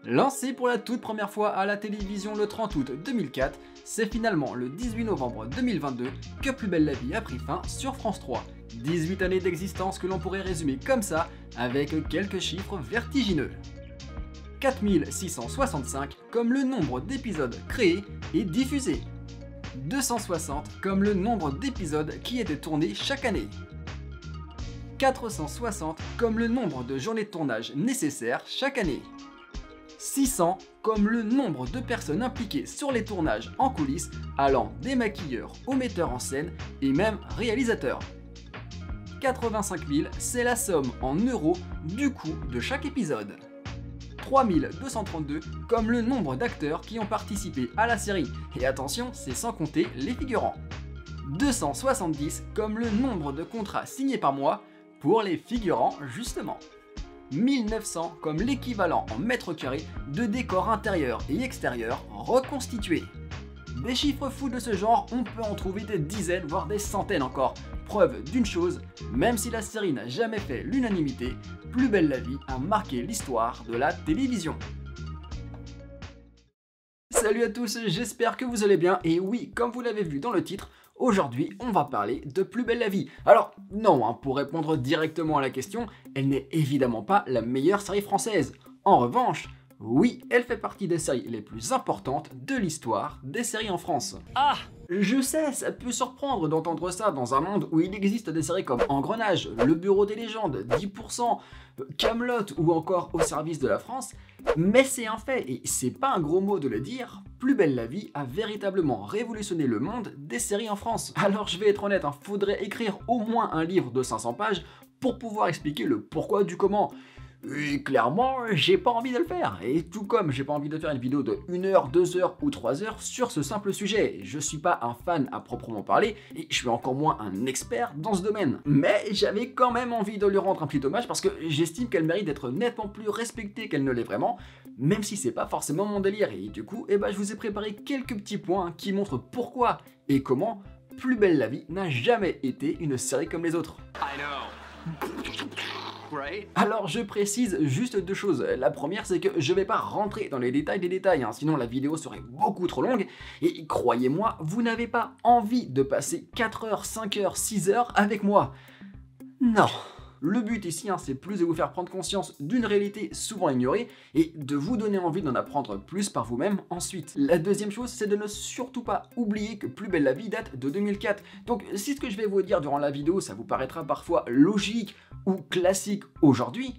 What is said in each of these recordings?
Lancé pour la toute première fois à la télévision le 30 août 2004, c'est finalement le 18 novembre 2022 que Plus belle la vie a pris fin sur France 3. 18 années d'existence que l'on pourrait résumer comme ça, avec quelques chiffres vertigineux. 4665 comme le nombre d'épisodes créés et diffusés. 260 comme le nombre d'épisodes qui étaient tournés chaque année. 460 comme le nombre de journées de tournage nécessaires chaque année. 600 comme le nombre de personnes impliquées sur les tournages en coulisses, allant des maquilleurs aux metteurs en scène et même réalisateurs. 85 000, c'est la somme en euros du coût de chaque épisode. 3232 comme le nombre d'acteurs qui ont participé à la série, et attention, c'est sans compter les figurants. 270 comme le nombre de contrats signés par mois pour les figurants justement. 1900 comme l'équivalent en mètres carrés de décors intérieurs et extérieurs reconstitués. Des chiffres fous de ce genre, on peut en trouver des dizaines voire des centaines encore. Preuve d'une chose, même si la série n'a jamais fait l'unanimité, Plus belle la vie a marqué l'histoire de la télévision. Salut à tous, j'espère que vous allez bien et oui, comme vous l'avez vu dans le titre, aujourd'hui on va parler de Plus belle la vie. Alors non, pour répondre directement à la question, elle n'est évidemment pas la meilleure série française. En revanche, oui, elle fait partie des séries les plus importantes de l'histoire des séries en France. Ah! Je sais, ça peut surprendre d'entendre ça dans un monde où il existe des séries comme Engrenage, Le Bureau des légendes, 10%, Kaamelott ou encore Au service de la France, mais c'est un fait et c'est pas un gros mot de le dire, Plus belle la vie a véritablement révolutionné le monde des séries en France. Alors je vais être honnête, faudrait écrire au moins un livre de 500 pages pour pouvoir expliquer le pourquoi du comment. Et clairement, j'ai pas envie de le faire. Et tout comme j'ai pas envie de faire une vidéo de 1 heure, 2 heures ou 3 heures sur ce simple sujet. Je suis pas un fan à proprement parler et je suis encore moins un expert dans ce domaine. Mais j'avais quand même envie de lui rendre un petit hommage parce que j'estime qu'elle mérite d'être nettement plus respectée qu'elle ne l'est vraiment, même si c'est pas forcément mon délire. Et du coup, je vous ai préparé quelques petits points qui montrent pourquoi et comment Plus belle la vie n'a jamais été une série comme les autres. I know. Alors je précise juste deux choses. La première, c'est que je vais pas rentrer dans les détails des détails, sinon la vidéo serait beaucoup trop longue. Et croyez-moi, vous n'avez pas envie de passer 4 heures, 5 heures, 6 heures avec moi. Non. Le but ici, c'est plus de vous faire prendre conscience d'une réalité souvent ignorée et de vous donner envie d'en apprendre plus par vous-même ensuite. La deuxième chose, c'est de ne surtout pas oublier que Plus belle la vie date de 2004. Donc si ce que je vais vous dire durant la vidéo, ça vous paraîtra parfois logique ou classique aujourd'hui,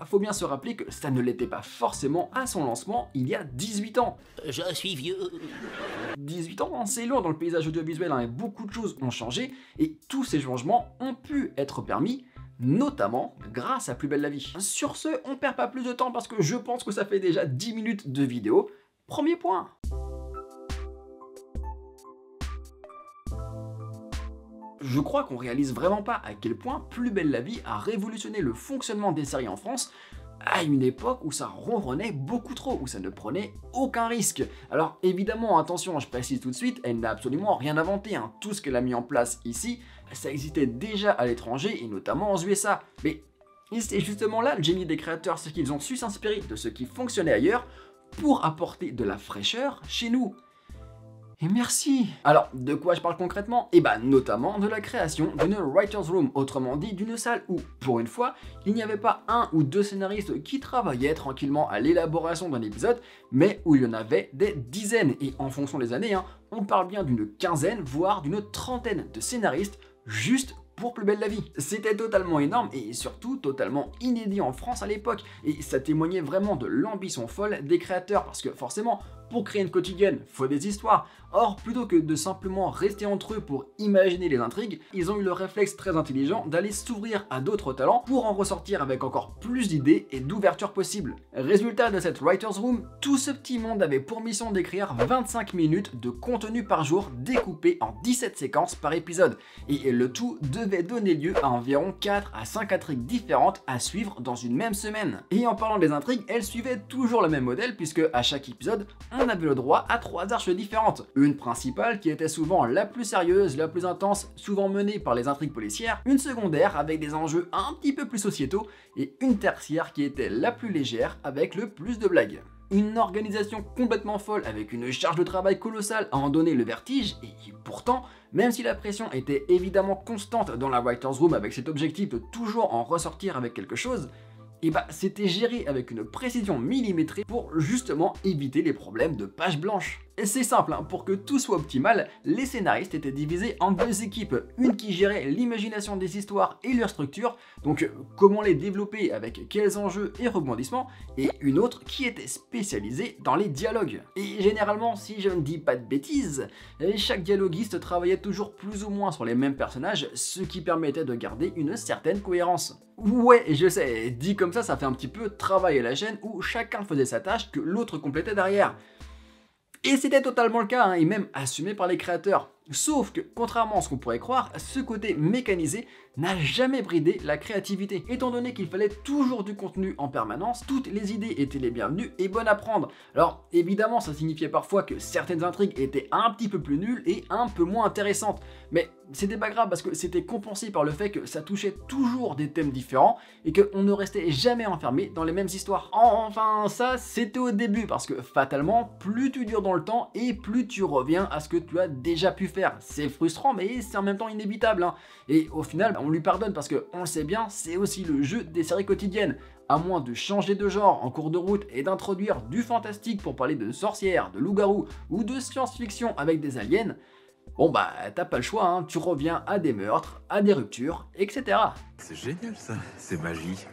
faut bien se rappeler que ça ne l'était pas forcément à son lancement il y a 18 ans. Je suis vieux. 18 ans, c'est long dans le paysage audiovisuel, et beaucoup de choses ont changé et tous ces changements ont pu être permis notamment grâce à Plus belle la vie. Sur ce, on perd pas plus de temps parce que je pense que ça fait déjà 10 minutes de vidéo. Premier point. Je crois qu'on réalise vraiment pas à quel point Plus belle la vie a révolutionné le fonctionnement des séries en France à une époque où ça ronronnait beaucoup trop, où ça ne prenait aucun risque. Alors évidemment, attention, je précise tout de suite, elle n'a absolument rien inventé. Tout ce qu'elle a mis en place ici, ça existait déjà à l'étranger et notamment aux USA. Mais c'est justement là le génie des créateurs, c'est qu'ils ont su s'inspirer de ce qui fonctionnait ailleurs pour apporter de la fraîcheur chez nous. Et merci. Alors, de quoi je parle concrètement? Notamment de la création d'une writer's room, autrement dit d'une salle où, pour une fois, il n'y avait pas un ou deux scénaristes qui travaillaient tranquillement à l'élaboration d'un épisode, mais où il y en avait des dizaines, et en fonction des années, on parle bien d'une quinzaine, voire d'une trentaine de scénaristes juste pour Plus belle la vie. C'était totalement énorme et surtout totalement inédit en France à l'époque, et ça témoignait vraiment de l'ambition folle des créateurs, parce que forcément, pour créer une quotidienne, faut des histoires. Or, plutôt que de simplement rester entre eux pour imaginer les intrigues, ils ont eu le réflexe très intelligent d'aller s'ouvrir à d'autres talents pour en ressortir avec encore plus d'idées et d'ouverture possibles. Résultat de cette writer's room, tout ce petit monde avait pour mission d'écrire 25 minutes de contenu par jour découpé en 17 séquences par épisode. Et le tout devait donner lieu à environ 4 à 5 intrigues différentes à suivre dans une même semaine. Et en parlant des intrigues, elles suivaient toujours le même modèle puisque à chaque épisode, on on avait le droit à 3 arches différentes. Une principale qui était souvent la plus sérieuse, la plus intense, souvent menée par les intrigues policières, une secondaire avec des enjeux un petit peu plus sociétaux, et une tertiaire qui était la plus légère avec le plus de blagues. Une organisation complètement folle avec une charge de travail colossale à en donner le vertige, et pourtant, même si la pression était évidemment constante dans la Writer's Room avec cet objectif de toujours en ressortir avec quelque chose, et bah c'était géré avec une précision millimétrée pour justement éviter les problèmes de page blanche. Et c'est simple, hein, pour que tout soit optimal, les scénaristes étaient divisés en 2 équipes, une qui gérait l'imagination des histoires et leur structure, donc comment les développer avec quels enjeux et rebondissements, et une autre qui était spécialisée dans les dialogues. Et généralement, si je ne dis pas de bêtises, chaque dialoguiste travaillait toujours plus ou moins sur les mêmes personnages, ce qui permettait de garder une certaine cohérence. Ouais, je sais, dit comme ça fait un petit peu travail à la chaîne où chacun faisait sa tâche que l'autre complétait derrière. Et c'était totalement le cas, hein, et même assumé par les créateurs. Sauf que, contrairement à ce qu'on pourrait croire, ce côté mécanisé n'a jamais bridé la créativité. Étant donné qu'il fallait toujours du contenu en permanence, toutes les idées étaient les bienvenues et bonnes à prendre. Alors évidemment, ça signifiait parfois que certaines intrigues étaient un petit peu plus nulles et un peu moins intéressantes. Mais c'était pas grave parce que c'était compensé par le fait que ça touchait toujours des thèmes différents et qu'on ne restait jamais enfermé dans les mêmes histoires. Enfin, ça c'était au début parce que fatalement, plus tu dures dans le temps et plus tu reviens à ce que tu as déjà pu faire. C'est frustrant mais c'est en même temps inévitable, hein. Et au final, on lui pardonne parce que, on le sait bien, c'est aussi le jeu des séries quotidiennes. À moins de changer de genre en cours de route et d'introduire du fantastique pour parler de sorcières, de loups-garous ou de science-fiction avec des aliens, bon bah t'as pas le choix, hein, tu reviens à des meurtres, à des ruptures, etc. C'est génial ça, c'est magie.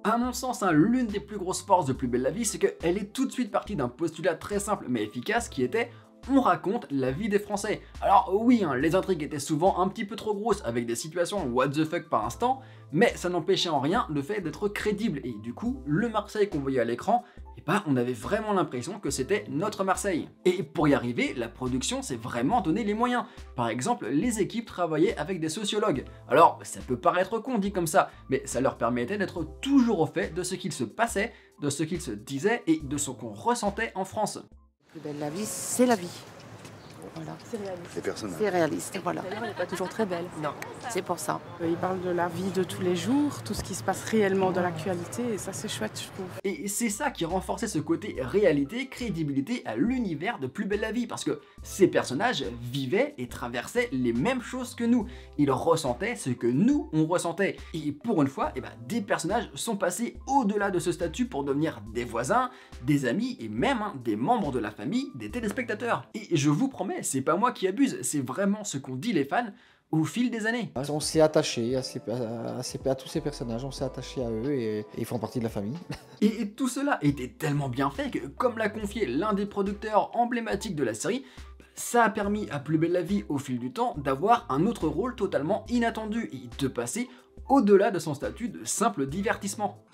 À mon sens, hein, l'une des plus grosses forces de Plus belle la vie, c'est qu'elle est tout de suite partie d'un postulat très simple mais efficace qui était: on raconte la vie des Français. Alors oui, hein, les intrigues étaient souvent un petit peu trop grosses avec des situations what the fuck par instant, mais ça n'empêchait en rien le fait d'être crédible, et du coup, le Marseille qu'on voyait à l'écran, et bah on avait vraiment l'impression que c'était notre Marseille. Et pour y arriver, la production s'est vraiment donné les moyens. Par exemple, les équipes travaillaient avec des sociologues. Alors, ça peut paraître con dit comme ça, mais ça leur permettait d'être toujours au fait de ce qu'il se passait, de ce qu'il se disait et de ce qu'on ressentait en France. Plus belle la vie, c'est la vie. Voilà. C'est réaliste. Les personnages. C'est réaliste, voilà. D'ailleurs, elle n'est pas toujours très belle. Non, c'est pour ça. Il parle de la vie de tous les jours, tout ce qui se passe réellement dans l'actualité, et ça c'est chouette, je trouve. Et c'est ça qui renforçait ce côté réalité, crédibilité à l'univers de Plus belle la vie, parce que ces personnages vivaient et traversaient les mêmes choses que nous. Ils ressentaient ce que nous, on ressentait. Et pour une fois, des personnages sont passés au-delà de ce statut pour devenir des voisins, des amis et même des membres de la famille des téléspectateurs. Et je vous promets, c'est pas moi qui abuse, c'est vraiment ce qu'ont dit les fans au fil des années. On s'est attaché à tous ces personnages, on s'est attaché à eux et ils font partie de la famille. Et tout cela était tellement bien fait que, comme l'a confié l'un des producteurs emblématiques de la série, ça a permis à Plus belle la vie au fil du temps d'avoir un autre rôle totalement inattendu et de passer au-delà de son statut de simple divertissement.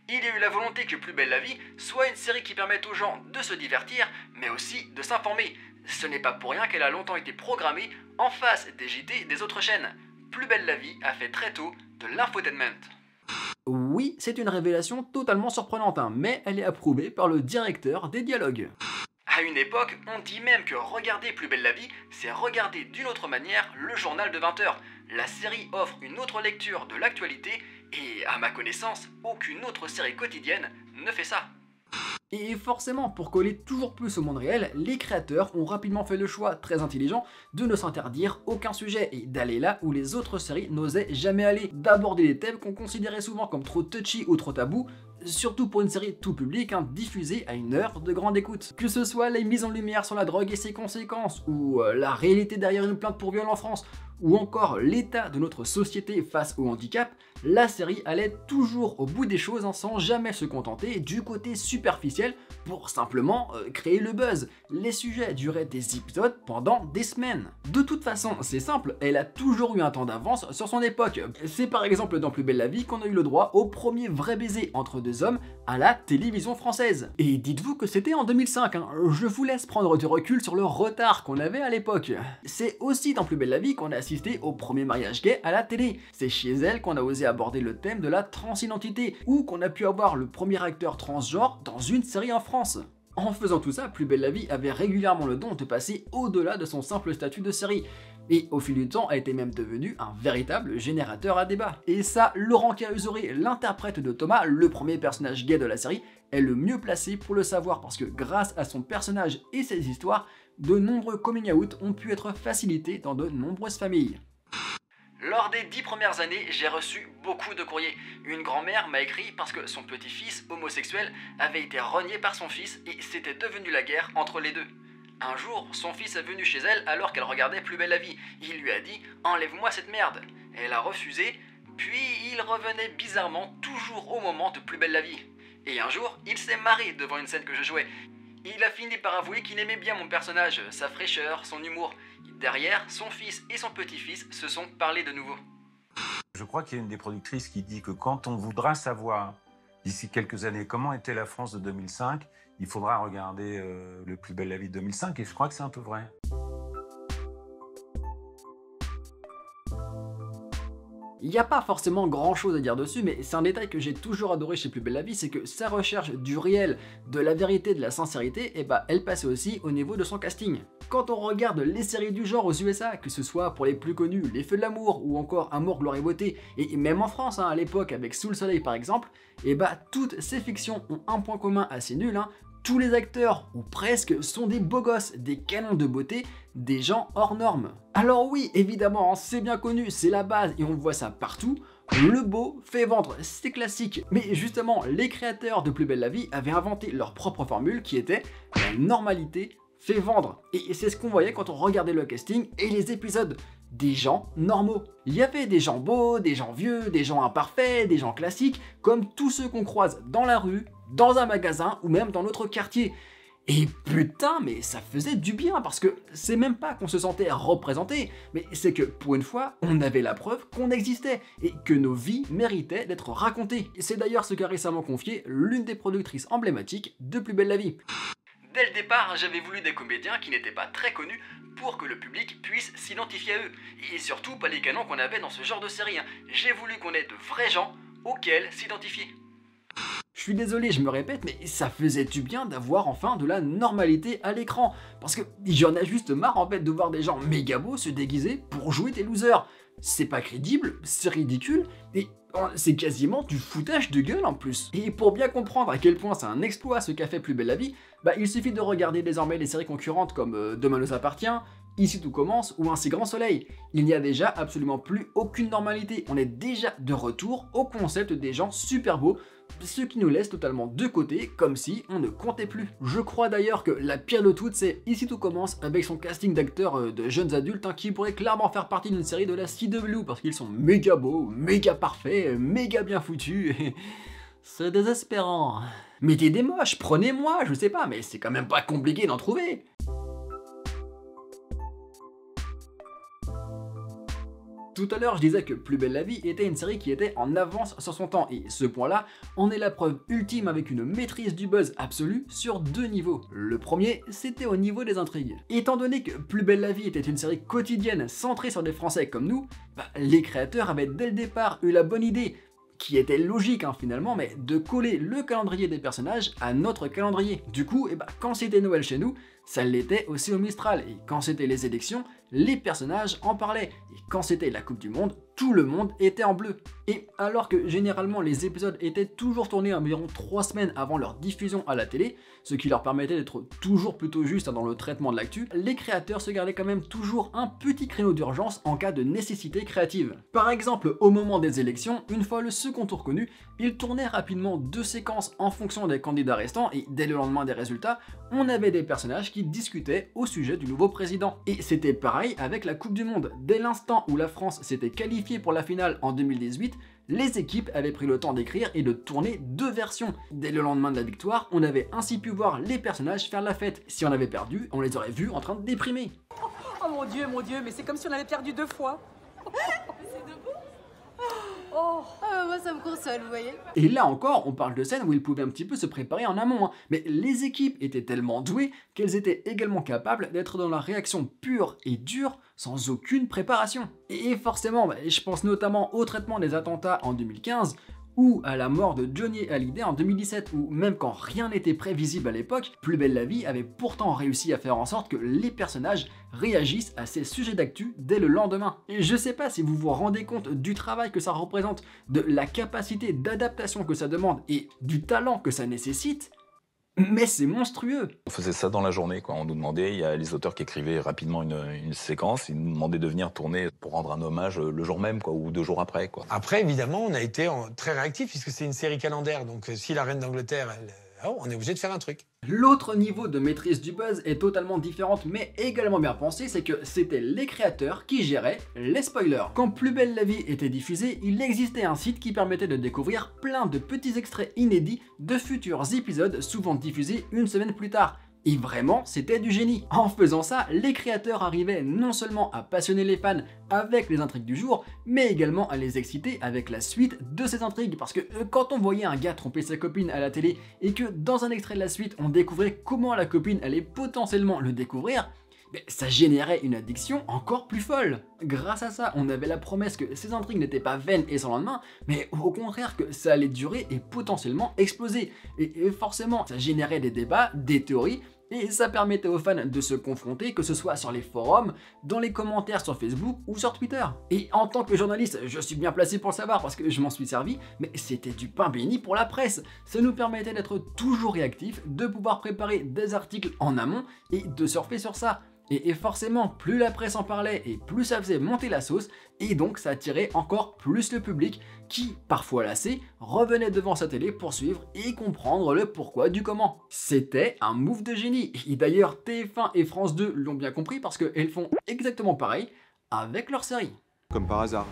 Il y a eu la volonté que Plus belle la vie soit une série qui permette aux gens de se divertir, mais aussi de s'informer. Ce n'est pas pour rien qu'elle a longtemps été programmée en face des JT des autres chaînes. Plus belle la vie a fait très tôt de l'infotainment. Oui, c'est une révélation totalement surprenante, mais elle est approuvée par le directeur des dialogues. À une époque, on dit même que regarder Plus belle la vie, c'est regarder d'une autre manière le journal de 20h. La série offre une autre lecture de l'actualité et, à ma connaissance, aucune autre série quotidienne ne fait ça. Et forcément, pour coller toujours plus au monde réel, les créateurs ont rapidement fait le choix très intelligent de ne s'interdire aucun sujet et d'aller là où les autres séries n'osaient jamais aller, d'aborder des thèmes qu'on considérait souvent comme trop touchy ou trop tabous, surtout pour une série tout public diffusée à une heure de grande écoute. Que ce soit les mises en lumière sur la drogue et ses conséquences, ou la réalité derrière une plainte pour viol en France, ou encore l'état de notre société face au handicap, la série allait toujours au bout des choses sans jamais se contenter du côté superficiel pour simplement créer le buzz. Les sujets duraient des épisodes pendant des semaines. De toute façon, c'est simple, elle a toujours eu un temps d'avance sur son époque. C'est par exemple dans Plus belle la vie qu'on a eu le droit au premier vrai baiser entre deux hommes à la télévision française. Et dites-vous que c'était en 2005, je vous laisse prendre du recul sur le retard qu'on avait à l'époque. C'est aussi dans Plus belle la vie qu'on a assisté au premier mariage gay à la télé. C'est chez elle qu'on a osé aborder le thème de la transidentité, ou qu'on a pu avoir le premier acteur transgenre dans une série en France. En faisant tout ça, Plus belle la vie avait régulièrement le don de passer au-delà de son simple statut de série. Et au fil du temps, a été même devenu un véritable générateur à débat. Et ça, Laurent Cahuzaray, l'interprète de Thomas, le premier personnage gay de la série, est le mieux placé pour le savoir parce que grâce à son personnage et ses histoires, de nombreux coming out ont pu être facilités dans de nombreuses familles. Lors des 10 premières années, j'ai reçu beaucoup de courriers. Une grand-mère m'a écrit parce que son petit-fils homosexuel avait été renié par son fils et c'était devenu la guerre entre les deux. Un jour, son fils est venu chez elle alors qu'elle regardait Plus belle la vie. Il lui a dit « Enlève-moi cette merde ». Elle a refusé, puis il revenait bizarrement toujours au moment de Plus belle la vie. Et un jour, il s'est marré devant une scène que je jouais. Il a fini par avouer qu'il aimait bien mon personnage, sa fraîcheur, son humour. Derrière, son fils et son petit-fils se sont parlé de nouveau. Je crois qu'il y a une des productrices qui dit que quand on voudra savoir d'ici quelques années comment était la France de 2005, il faudra regarder le Plus belle la vie de 2005 et je crois que c'est un peu vrai. Il n'y a pas forcément grand chose à dire dessus, mais c'est un détail que j'ai toujours adoré chez Plus belle la vie, c'est que sa recherche du réel, de la vérité, de la sincérité, elle passait aussi au niveau de son casting. Quand on regarde les séries du genre aux USA, que ce soit pour les plus connus, Les Feux de l'amour ou encore Amour, gloire et beauté, et même en France à l'époque avec Sous le soleil par exemple, toutes ces fictions ont un point commun assez nul, tous les acteurs, ou presque, sont des beaux gosses, des canons de beauté, des gens hors normes. Alors oui, évidemment, c'est bien connu, c'est la base et on voit ça partout, le beau fait vendre, c'est classique. Mais justement, les créateurs de Plus belle la vie avaient inventé leur propre formule qui était la normalité fait vendre. Et c'est ce qu'on voyait quand on regardait le casting et les épisodes. Des gens normaux. Il y avait des gens beaux, des gens vieux, des gens imparfaits, des gens classiques, comme tous ceux qu'on croise dans la rue, dans un magasin ou même dans notre quartier. Et putain, mais ça faisait du bien parce que c'est même pas qu'on se sentait représenté, mais c'est que pour une fois, on avait la preuve qu'on existait et que nos vies méritaient d'être racontées. C'est d'ailleurs ce qu'a récemment confié l'une des productrices emblématiques de Plus belle la vie. Dès le départ, j'avais voulu des comédiens qui n'étaient pas très connus pour que le public puisse s'identifier à eux. Et surtout pas les canons qu'on avait dans ce genre de série. J'ai voulu qu'on ait de vrais gens auxquels s'identifier. Je suis désolé, je me répète, mais ça faisait du bien d'avoir enfin de la normalité à l'écran. Parce que j'en ai juste marre en fait de voir des gens méga beaux se déguiser pour jouer des losers. C'est pas crédible, c'est ridicule, et c'est quasiment du foutage de gueule en plus. Et pour bien comprendre à quel point c'est un exploit ce qu'a fait Plus belle la vie, il suffit de regarder désormais les séries concurrentes comme Demain nous appartient, Ici tout commence ou Ainsi grand soleil. Il n'y a déjà absolument plus aucune normalité, on est déjà de retour au concept des gens super beaux, ce qui nous laisse totalement de côté, comme si on ne comptait plus. Je crois d'ailleurs que la pire de toutes, c'est Ici tout commence avec son casting d'acteurs de jeunes adultes qui pourraient clairement faire partie d'une série de la CW parce qu'ils sont méga beaux, méga parfaits, méga bien foutus. C'est désespérant. Mettez des moches, prenez-moi, je sais pas, mais c'est quand même pas compliqué d'en trouver. Tout à l'heure, je disais que Plus belle la vie était une série qui était en avance sur son temps, et ce point-là en est la preuve ultime avec une maîtrise du buzz absolue sur deux niveaux. Le premier, c'était au niveau des intrigues. Étant donné que Plus belle la vie était une série quotidienne centrée sur des Français comme nous, les créateurs avaient dès le départ eu la bonne idée, qui était logique finalement, mais de coller le calendrier des personnages à notre calendrier. Du coup, quand c'était Noël chez nous, ça l'était aussi au Mistral, et quand c'était les élections, les personnages en parlaient, et quand c'était la Coupe du Monde, tout le monde était en bleu. Et alors que généralement les épisodes étaient toujours tournés environ 3 semaines avant leur diffusion à la télé, ce qui leur permettait d'être toujours plutôt juste dans le traitement de l'actu, les créateurs se gardaient quand même toujours un petit créneau d'urgence en cas de nécessité créative. Par exemple, au moment des élections, une fois le second tour connu, ils tournaient rapidement 2 séquences en fonction des candidats restants, et dès le lendemain des résultats, on avait des personnages qui discutaient au sujet du nouveau président. Et c'était pareil avec la Coupe du Monde. Dès l'instant où la France s'était qualifiée pour la finale en 2018, les équipes avaient pris le temps d'écrire et de tourner 2 versions. Dès le lendemain de la victoire, on avait ainsi pu voir les personnages faire la fête. Si on avait perdu, on les aurait vus en train de déprimer. Oh mon Dieu, mais c'est comme si on avait perdu 2 fois. C'est debout. Oh, moi ça me console, vous voyez. Et là encore, on parle de scènes où ils pouvaient un petit peu se préparer en amont, hein. Mais les équipes étaient tellement douées qu'elles étaient également capables d'être dans la réaction pure et dure sans aucune préparation. Et forcément, je pense notamment au traitement des attentats en 2015, ou à la mort de Johnny Hallyday en 2017, où même quand rien n'était prévisible à l'époque, Plus belle la vie avait pourtant réussi à faire en sorte que les personnages réagissent à ces sujets d'actu dès le lendemain. Et je sais pas si vous vous rendez compte du travail que ça représente, de la capacité d'adaptation que ça demande et du talent que ça nécessite, mais c'est monstrueux. On faisait ça dans la journée, quoi. On nous demandait, il y a les auteurs qui écrivaient rapidement une séquence, ils nous demandaient de venir tourner pour rendre un hommage le jour même, quoi, ou 2 jours après, quoi. Après, évidemment, on a été très réactifs puisque c'est une série calendaire. Donc, si la reine d'Angleterre, on est obligé de faire un truc. L'autre niveau de maîtrise du buzz est totalement différente mais également bien pensé, c'est que c'était les créateurs qui géraient les spoilers. Quand Plus belle la vie était diffusée, il existait un site qui permettait de découvrir plein de petits extraits inédits de futurs épisodes souvent diffusés une semaine plus tard. Et vraiment, c'était du génie. En faisant ça, les créateurs arrivaient non seulement à passionner les fans avec les intrigues du jour, mais également à les exciter avec la suite de ces intrigues. Parce que quand on voyait un gars tromper sa copine à la télé et que dans un extrait de la suite, on découvrait comment la copine allait potentiellement le découvrir, ça générait une addiction encore plus folle. Grâce à ça, on avait la promesse que ces intrigues n'étaient pas vaines et sans lendemain, mais au contraire que ça allait durer et potentiellement exploser. Et forcément, ça générait des débats, des théories, et ça permettait aux fans de se confronter, que ce soit sur les forums, dans les commentaires sur Facebook ou sur Twitter. Et en tant que journaliste, je suis bien placé pour le savoir parce que je m'en suis servi, mais c'était du pain béni pour la presse. Ça nous permettait d'être toujours réactifs, de pouvoir préparer des articles en amont et de surfer sur ça. Et forcément, plus la presse en parlait et plus ça faisait monter la sauce, et donc ça attirait encore plus le public qui, parfois lassé, revenait devant sa télé pour suivre et comprendre le pourquoi du comment. C'était un move de génie, et d'ailleurs TF1 et France 2 l'ont bien compris parce qu'elles font exactement pareil avec leur série. Comme par hasard.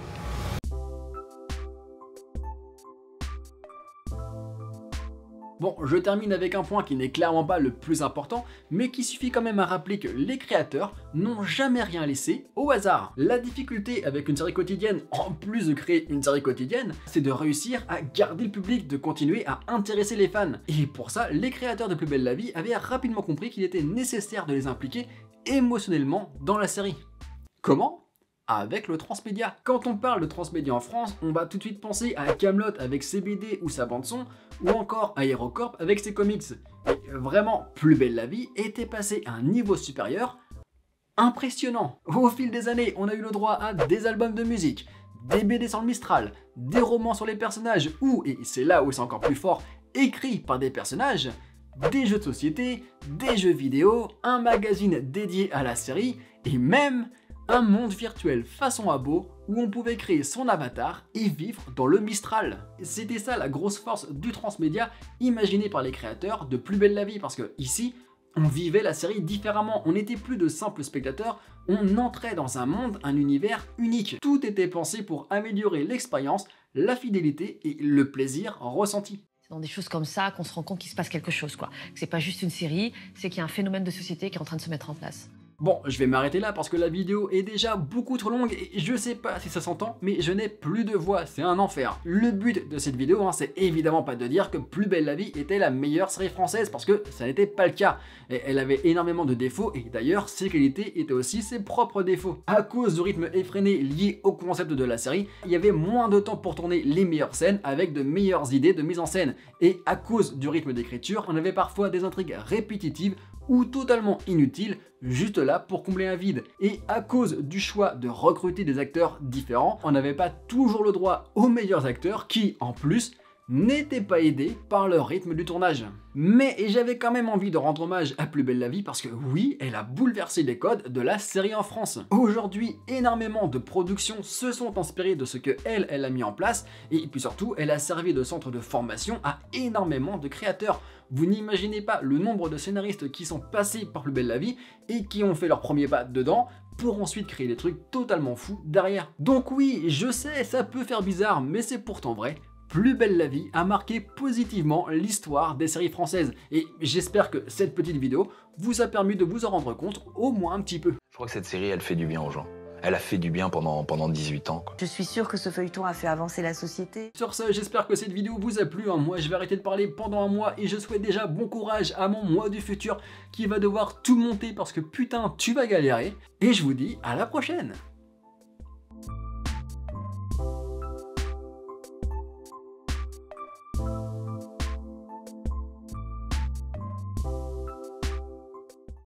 Bon, je termine avec un point qui n'est clairement pas le plus important, mais qui suffit quand même à rappeler que les créateurs n'ont jamais rien laissé au hasard. La difficulté avec une série quotidienne, en plus de créer une série quotidienne, c'est de réussir à garder le public, de continuer à intéresser les fans. Et pour ça, les créateurs de Plus belle la vie avaient rapidement compris qu'il était nécessaire de les impliquer émotionnellement dans la série. Comment ? Avec le transmédia. Quand on parle de transmédia en France, on va tout de suite penser à Kaamelott avec ses BD ou sa bande son, ou encore à HeroCorp avec ses comics. Et vraiment, Plus belle la vie était passé à un niveau supérieur impressionnant. Au fil des années, on a eu le droit à des albums de musique, des BD sur le Mistral, des romans sur les personnages, ou, et c'est là où c'est encore plus fort, écrits par des personnages, des jeux de société, des jeux vidéo, un magazine dédié à la série, et même un monde virtuel façon abo où on pouvait créer son avatar et vivre dans le Mistral. C'était ça la grosse force du transmédia imaginé par les créateurs de Plus belle la vie, parce que ici, on vivait la série différemment, on n'était plus de simples spectateurs, on entrait dans un monde, un univers unique. Tout était pensé pour améliorer l'expérience, la fidélité et le plaisir ressenti. C'est dans des choses comme ça qu'on se rend compte qu'il se passe quelque chose, quoi. Que c'est pas juste une série, c'est qu'il y a un phénomène de société qui est en train de se mettre en place. Bon, je vais m'arrêter là parce que la vidéo est déjà beaucoup trop longue et je sais pas si ça s'entend, mais je n'ai plus de voix, c'est un enfer. Le but de cette vidéo, c'est évidemment pas de dire que Plus belle la vie était la meilleure série française, parce que ça n'était pas le cas. Et elle avait énormément de défauts et d'ailleurs ses qualités étaient aussi ses propres défauts. À cause du rythme effréné lié au concept de la série, il y avait moins de temps pour tourner les meilleures scènes avec de meilleures idées de mise en scène. Et à cause du rythme d'écriture, on avait parfois des intrigues répétitives ou totalement inutiles, juste là pour combler un vide. Et à cause du choix de recruter des acteurs différents, on n'avait pas toujours le droit aux meilleurs acteurs qui, en plus, n'étaient pas aidés par le rythme du tournage. Mais j'avais quand même envie de rendre hommage à Plus belle la vie parce que oui, elle a bouleversé les codes de la série en France. Aujourd'hui, énormément de productions se sont inspirées de ce que elle a mis en place, et puis surtout, elle a servi de centre de formation à énormément de créateurs. Vous n'imaginez pas le nombre de scénaristes qui sont passés par Plus belle la vie et qui ont fait leur premier pas dedans pour ensuite créer des trucs totalement fous derrière. Donc oui, je sais, ça peut faire bizarre, mais c'est pourtant vrai. Plus belle la vie a marqué positivement l'histoire des séries françaises. Et j'espère que cette petite vidéo vous a permis de vous en rendre compte au moins un petit peu. Je crois que cette série, elle fait du bien aux gens. Elle a fait du bien pendant 18 ans, quoi. Je suis sûre que ce feuilleton a fait avancer la société. Sur ce, j'espère que cette vidéo vous a plu. Moi, je vais arrêter de parler pendant un mois et je souhaite déjà bon courage à mon moi du futur qui va devoir tout monter parce que putain, tu vas galérer. Et je vous dis à la prochaine.